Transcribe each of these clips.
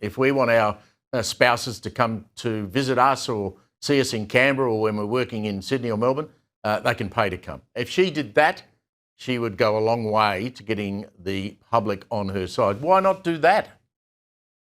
If we want our spouses to come to visit us or see us in Canberra or when we're working in Sydney or Melbourne, they can pay to come. If she did that, she would go a long way to getting the public on her side. Why not do that?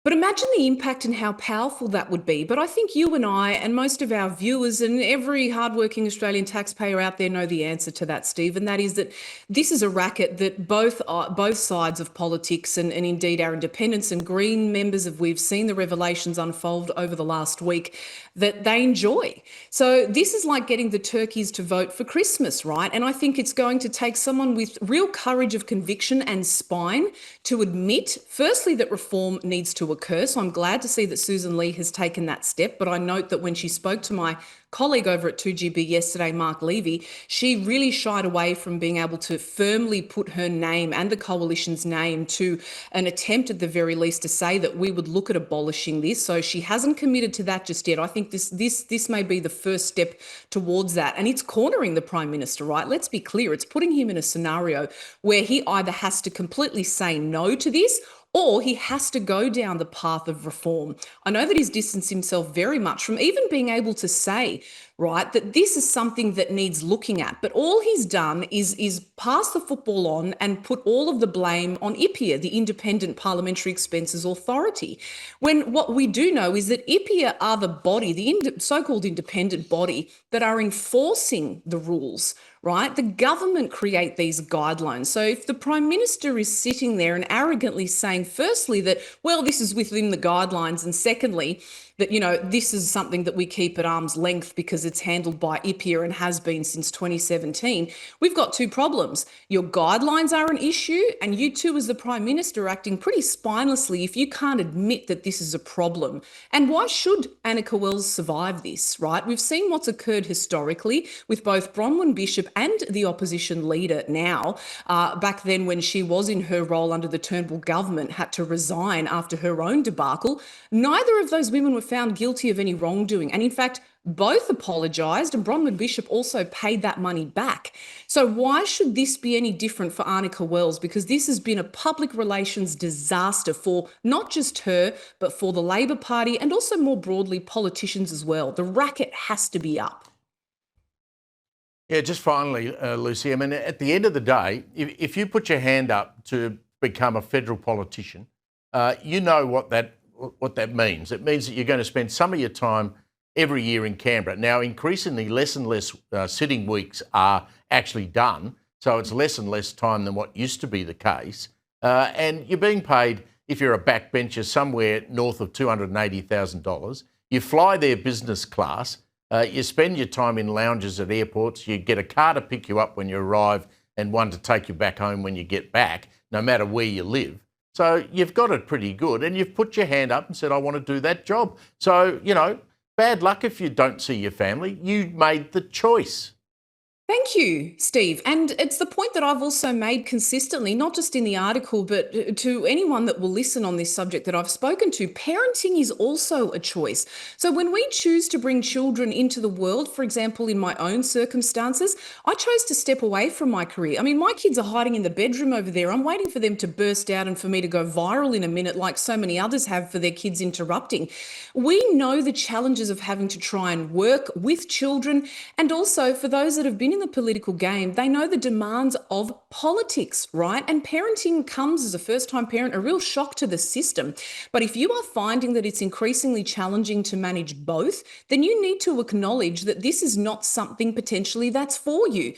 But imagine the impact and how powerful that would be. But I think you and I and most of our viewers and every hardworking Australian taxpayer out there know the answer to that, Steve, and that is that this is a racket that both sides of politics and indeed our independents and Green members we've seen the revelations unfold over the last week that they enjoy. So this is like getting the turkeys to vote for Christmas, right? And I think it's going to take someone with real courage of conviction and spine to admit, firstly, that reform needs to occur. So I'm glad to see that Susan Lee has taken that step. But I note that when she spoke to my colleague over at 2GB yesterday, Mark Levy, she really shied away from being able to firmly put her name and the coalition's name to an attempt at the very least to say that we would look at abolishing this. So she hasn't committed to that just yet. I think this may be the first step towards that. And it's cornering the Prime Minister, right? Let's be clear. It's putting him in a scenario where he either has to completely say no to this or he has to go down the path of reform. I know that he's distanced himself very much from even being able to say, right, that this is something that needs looking at. But all he's done is pass the football on and put all of the blame on IPEA, the Independent Parliamentary Expenses Authority. When what we do know is that IPEA are the body, the so-called independent body that are enforcing the rules, right? The government create these guidelines. So if the Prime Minister is sitting there and arrogantly saying, firstly, that, well, this is within the guidelines, and secondly, that, you know, this is something that we keep at arm's length because it's handled by IPEA and has been since 2017, we've got two problems. Your guidelines are an issue, and you too, as the Prime Minister, are acting pretty spinelessly if you can't admit that this is a problem. And why should Annika Wells survive this, right? We've seen what's occurred historically with both Bronwyn Bishop and the opposition leader now. Back then when she was in her role under the Turnbull government, had to resign after her own debacle. Neither of those women were found guilty of any wrongdoing. And in fact, both apologised, and Bronwyn Bishop also paid that money back. So why should this be any different for Annika Wells? Because this has been a public relations disaster for not just her, but for the Labor Party and also more broadly politicians as well. The racket has to be up. Yeah, just finally, Lucy, I mean, at the end of the day, if you put your hand up to become a federal politician, you know what that means. It means that you're going to spend some of your time every year in Canberra. Now, increasingly, less and less sitting weeks are actually done, so it's less and less time than what used to be the case. And you're being paid, if you're a backbencher, somewhere north of $280,000. You fly there business class. You spend your time in lounges at airports. You get a car to pick you up when you arrive and one to take you back home when you get back, no matter where you live. So you've got it pretty good, and you've put your hand up and said, I want to do that job. So, you know, bad luck if you don't see your family. You made the choice. Thank you, Steve. And it's the point that I've also made consistently, not just in the article, but to anyone that will listen on this subject that I've spoken to. Parenting is also a choice. So when we choose to bring children into the world, for example, in my own circumstances, I chose to step away from my career. I mean, my kids are hiding in the bedroom over there. I'm waiting for them to burst out and for me to go viral in a minute, like so many others have for their kids interrupting. We know the challenges of having to try and work with children, and also for those that have been in the political game, they know the demands of politics, right? And parenting comes as a first-time parent, a real shock to the system. But if you are finding that it's increasingly challenging to manage both, then you need to acknowledge that this is not something potentially that's for you.